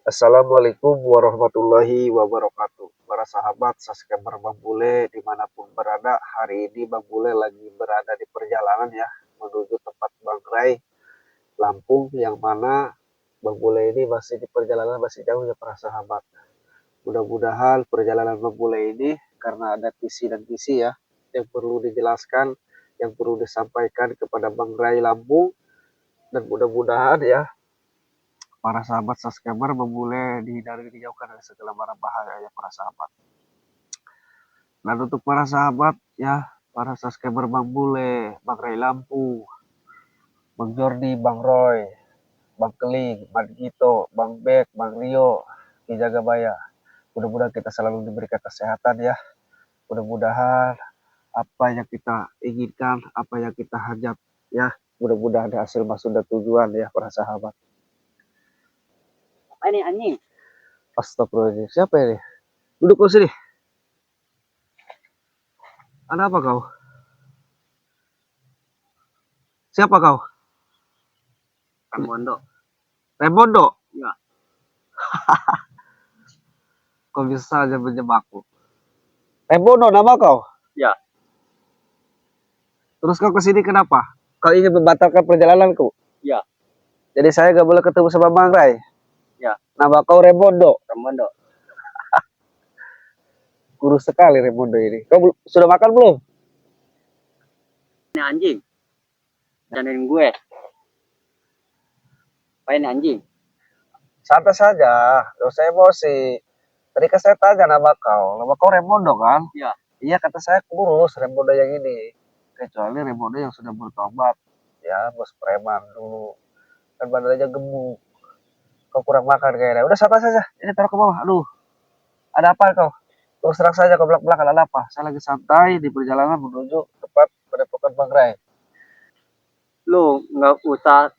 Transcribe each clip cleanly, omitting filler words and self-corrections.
Assalamualaikum warahmatullahi wabarakatuh. Para sahabat subscriber Bang Bule dimanapun berada, hari ini Bang Bule lagi berada di perjalanan ya menuju tempat Bang Rai, Lampung, yang mana Bang Bule ini masih di perjalanan masih jauh ya para sahabat. Mudah-mudahan perjalanan Bang Bule ini karena ada visi dan misi ya yang perlu dijelaskan, yang perlu disampaikan kepada Bang Rai Lampung, dan mudah-mudahan ya para sahabat subscriber memulai dihindari dijauhkan dari segala mara bahaya ya para sahabat. Dan untuk para sahabat ya, para subscriber Bang Bule, Bang Ray Lampu, Bang Jordi, Bang Roy, Bang Keling, Bang Gito, Bang Bek, Bang Rio, Ki Jagabaya. Mudah-mudahan kita selalu diberikan kesehatan ya. Mudah-mudahan apa yang kita inginkan, apa yang kita hajat ya, mudah-mudahan ada hasil maksud dan tujuan ya para sahabat. Apa ini anjing? Astagfirullahaladzim, siapa ini? Duduk ke sini. Ada apa kau? Siapa kau? Rambondo. Rebondo. Ya. Kau bisa saja menjebakku. Rebondo nama kau? Ya. Terus kau kesini kenapa? Kau ingin membatalkan perjalananku? Ya. Jadi saya gak boleh ketemu sama Bang Rai? Ya. Nama kau Rebondo? Rambondo. Kurus sekali Rebondo ini. Kau sudah makan belum? Ini anjing. Jangan gue. Apa ini anjing? Santai saja, gak usah emosi. Tadi kan saya tanya nama kau Rebondo kan? Ya. Iya kata saya kurus Rebondo yang ini. Kecuali Rebondo yang sudah bertobat. Ya bos preman dulu. Kan badannya gemuk. Kau kurang makan kayaknya. Udah santai saja. Ini taruh ke bawah. Aduh, ada apa kau? Terus terang saja kau belak-belakan ada apa? Saya lagi santai di perjalanan menuju tempat padepokan Bang Rai. Lu nggak usah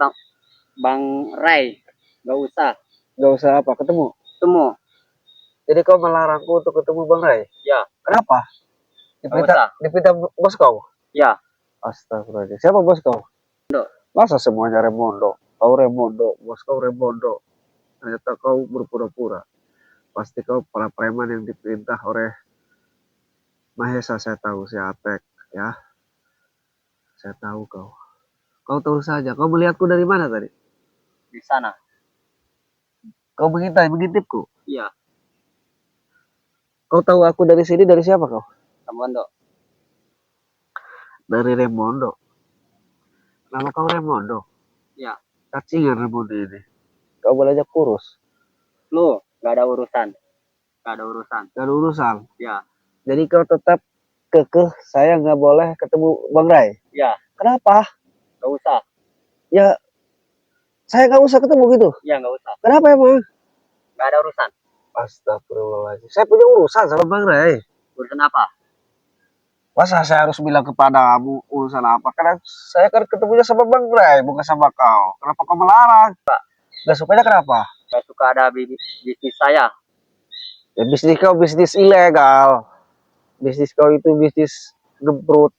Bang Rai. Nggak usah. Gak usah apa ketemu. Temu. Jadi kau melarangku untuk ketemu Bang Rai? Ya. Kenapa? Dipinta bos kau? Ya. Astagfirullahaladzim. Siapa bos kau? Rambondo. Masa semuanya Remondo? Kau Remondo, bos kau Remondo. Ternyata kau berpura-pura. Pasti kau para preman yang diperintah oleh Mahesa. Saya tahu si Atek ya. Saya tahu kau. Kau tahu saja. Kau melihatku dari mana tadi? Di sana. Kau mengintipku. Iya. Kau tahu aku dari sini dari siapa kau? Rambondo. Dari Remondo. Nama kau Remondo? Ya. Cacingan Remondo ini. Kau boleh aja kurus. Lu nggak ada urusan. Nggak ada urusan. Gak ada urusan. Ya. Jadi kau tetap kekeh saya nggak boleh ketemu Bang Rai? Ya. Kenapa? Nggak usah. Ya saya nggak usah ketemu gitu. Ya nggak usah. Kenapa emang? Nggak ada urusan. Astagfirullahaladzim. Saya punya urusan sama Bang Rai. Urusan apa? Masa saya harus bilang kepadamu urusan apa? Karena saya kan ketemunya sama Bang Rai, bukan sama kau. Kenapa kau melarang? Gak sukanya kenapa? Nggak suka ada bisnis saya. Ya bisnis kau bisnis ilegal. Bisnis kau itu bisnis gemprut.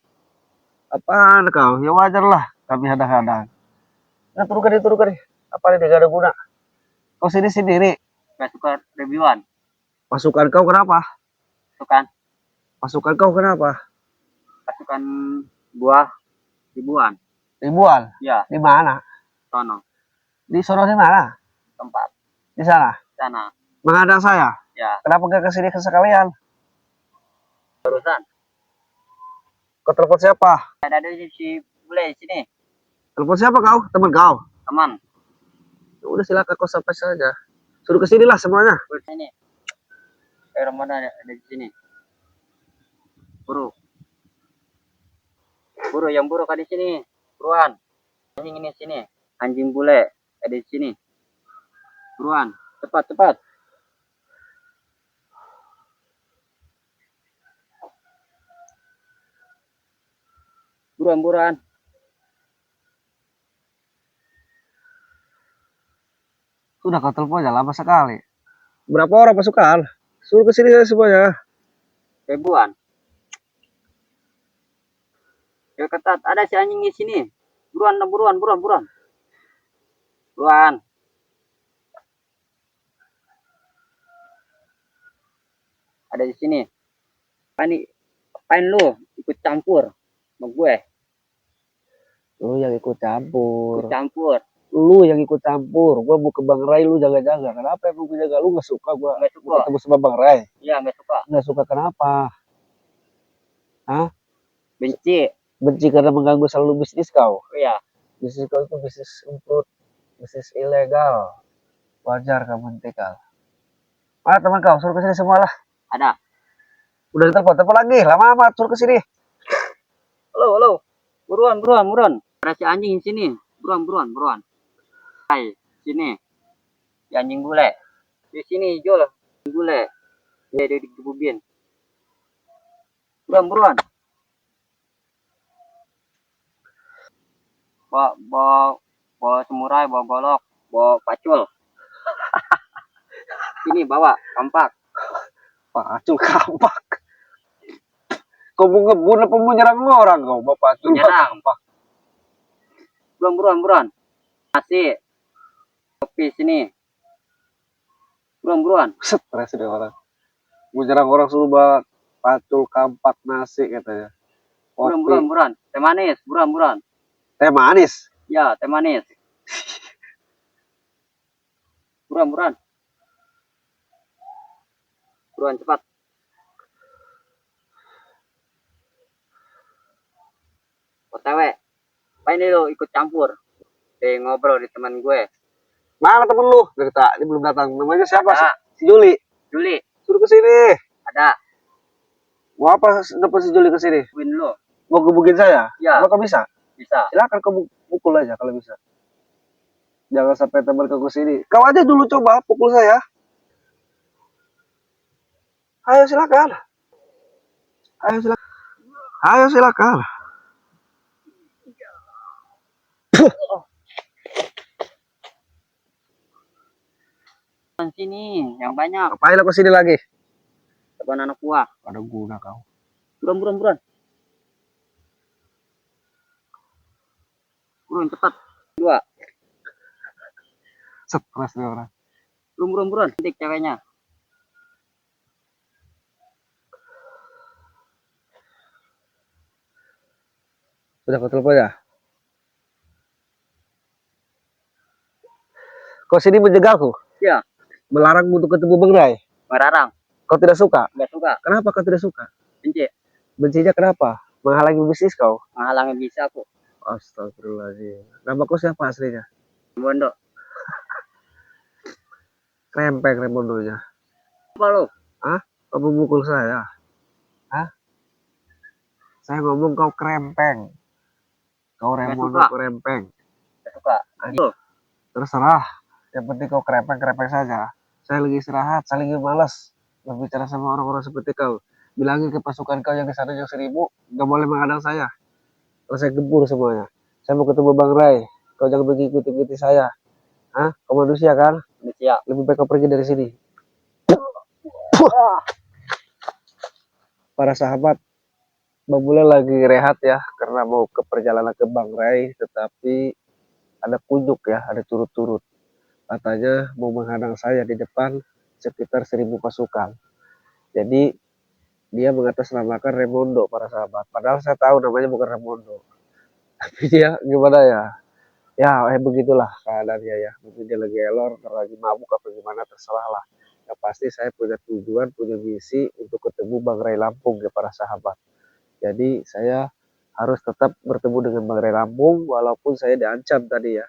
Apaan kau? Ya wajar lah kami hadang-hadang. Nah turunkan deh. Apa ini gak ada guna? Kau sini sendiri. Nggak suka reviewan. Pasukan kau kenapa? Pasukan. Pasukan kau kenapa? Pasukan buah ribuan. Ribuan? Ya. Di mana? Sono. Di sono di mana? Tempat. Di sana? Sana. Menghadang saya? Ya. Kenapa gak kesini sekalian? Urusan. Kau telepon siapa? Ada si Bule sini. Telepon siapa kau? Teman kau? Teman. Ya udah silakan kau sampai saja. Suruh kesini lah semuanya. Sini. Ramadan ada di sini. Buru. Buru yang buru di sini. Buruan. Anjing ini sini. Anjing bule ada di sini. Buruan. Cepat cepat. Buruan buruan. Sudah kau teleponnya lama sekali. Berapa orang pasukan? Suruh kesini saja semuanya. Ribuan. Ya ketat. Ada si anjing di sini. Buruan buruan buruan buruan. Buruan. ada di sini. Apain lu ikut campur sama gue? Lu yang ikut campur. Ikut campur. Lu yang ikut campur. Gua mau ke Bang Rai, lu jaga-jaga. Kenapa emang gue jaga? Lu gak suka gua Nggak suka. ketemu sama Bang Rai? Iya, nggak suka. Gak suka kenapa? Hah? Benci. Benci karena mengganggu selalu bisnis kau? Iya. Bisnis kau itu bisnis rumput, bisnis ilegal. Wajar kamu hentikan. Mana teman kau? Suruh kesini semua lah. Ada. Udah ditelepon lagi. Lama amat suruh kesini. Halo. Buruan. Ada si anjing di sini. Buruan. Hai, sini. Si anjing bule. Di sini, Jol. Anjing bule. Dia digebukin. Buruan. Bawa semurai, bawa golok, bawa pacul. Sini bawa, kampak. Pacul kampak. Kau mau ngebun apa mau nyerang orang kau? Bapak pacul kampak. Buruan. Nasi. Kopi sini. Buruan. Stres deh orang. Mau nyerang orang suruh bawa pacul kampak nasi katanya. Buruan. Teh manis, buruan. Teh manis. Ya, teh manis. Buruan. Buruan cepat. OTW. Apa ini lo ikut campur? Ngobrol di teman gue. Mana temen lu? Dari tadi belum datang. Namanya siapa? Ada. Si Juli. Suruh kesini. Ada. Mau apa dapat si Juli kesini? Win lo. Mau gebukin saya? Ya. Lo kok bisa? Bisa. Silakan kamu pukul aja kalau bisa. Jangan sampai teman kau kesini. Kau aja dulu coba pukul saya. Ayo silakan. Sini, yang banyak. Ngapain lo kesini lagi? Teman anak buah. Ada guna kau. Buruan. Buruan cepat. 2. Stres nih orang. Buruan. Cantik ceweknya. Sudah kau telepon ya? Kau sini menjegalku? Iya. Melarang untuk ketemu Bang Rai? Melarang. Kau tidak suka? Nggak suka. Kenapa kau tidak suka? Benci. Bencinya kenapa? Menghalangi bisnis kau? Menghalangi bisa aku. Astagfirullahaladzim. Nama kau siapa aslinya? Bondo. Krempeng Remondonya. Apa lo? Hah? Kau memukul saya? Hah? Saya ngomong kau krempeng. Kau Remondo krempeng. Nggak suka. Aduh. Terserah. Yang penting kau krempeng saja. Saya lagi istirahat, saya lagi malas berbicara sama orang-orang seperti kau. Bilangin ke pasukan kau yang di sana yang 1000, gak boleh menghadang saya. Kalau saya gebur semuanya. Saya mau ketemu Bang Rai. Kau jangan mengikuti saya. Hah? Kau manusia kan? Manusia. Lebih baik kau pergi dari sini. Para sahabat, Bang Bule lagi rehat ya, karena mau ke perjalanan ke Bang Rai, tetapi ada kunjuk ya, ada turut-turut. Katanya mau menghadang saya di depan sekitar 1000 pasukan. Jadi dia mengatasnamakan Remondo para sahabat. Padahal saya tahu namanya bukan Remondo. Tapi dia gimana ya? Ya begitulah keadaannya ya. Mungkin dia lagi elor, lagi mabuk apa gimana terserah lah. Yang pasti saya punya tujuan, punya misi untuk ketemu Bang Rai Lampung ya para sahabat. Jadi saya harus tetap bertemu dengan Bang Rai Lampung walaupun saya diancam tadi ya.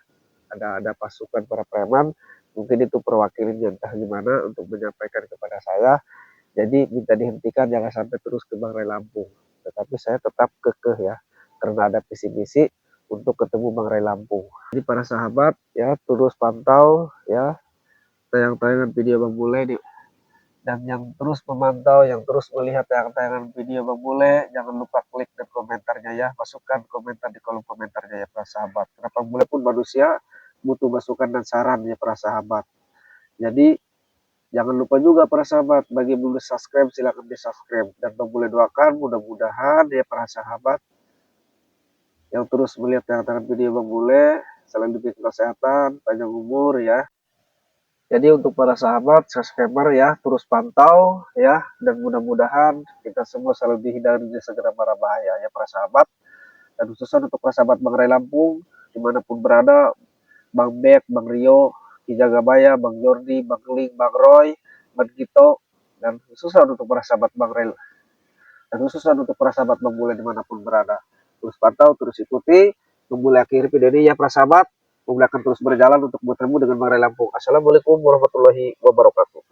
Ada pasukan para preman, mungkin itu perwakilannya entah gimana untuk menyampaikan kepada saya. Jadi minta dihentikan jangan sampai terus ke Bang Rai Lampung. Tetapi saya tetap kekeh ya, karena ada visi-misi untuk ketemu Bang Rai Lampung. Jadi para sahabat ya terus pantau ya tayangan-tayangan video Bang Bule dan yang terus memantau, yang terus melihat tayangan-tayangan video Bang Bule, jangan lupa klik dan komentarnya ya, masukkan komentar di kolom komentarnya ya para sahabat. Karena Bang Bule pun manusia, butuh masukan dan saran ya para sahabat. Jadi jangan lupa juga para sahabat, bagi yang belum subscribe silahkan di subscribe dan Bang Bule doakan mudah-mudahan ya para sahabat yang terus melihat tayangan video Bang Bule selalu diberikan kesehatan, panjang umur ya. Jadi untuk para sahabat subscriber ya, terus pantau ya, dan mudah-mudahan kita semua selalu dihindari dari segala mara bahaya ya para sahabat. Dan khususnya untuk para sahabat Bang Ray Lampung, dimanapun berada, Bang Bek, Bang Rio, Ki Jagabaya, Bang Jordi, Bang Ling, Bang Roy, Bang Gito, dan khususnya untuk para sahabat Bang Rel, dan khususnya untuk para sahabat Bang Bule dimanapun berada. Terus pantau, terus ikuti, memulai akhir video ini ya para sahabat. Bang Bule akan terus berjalan untuk bertemu dengan Bang Ray Lampung. Assalamualaikum warahmatullahi wabarakatuh.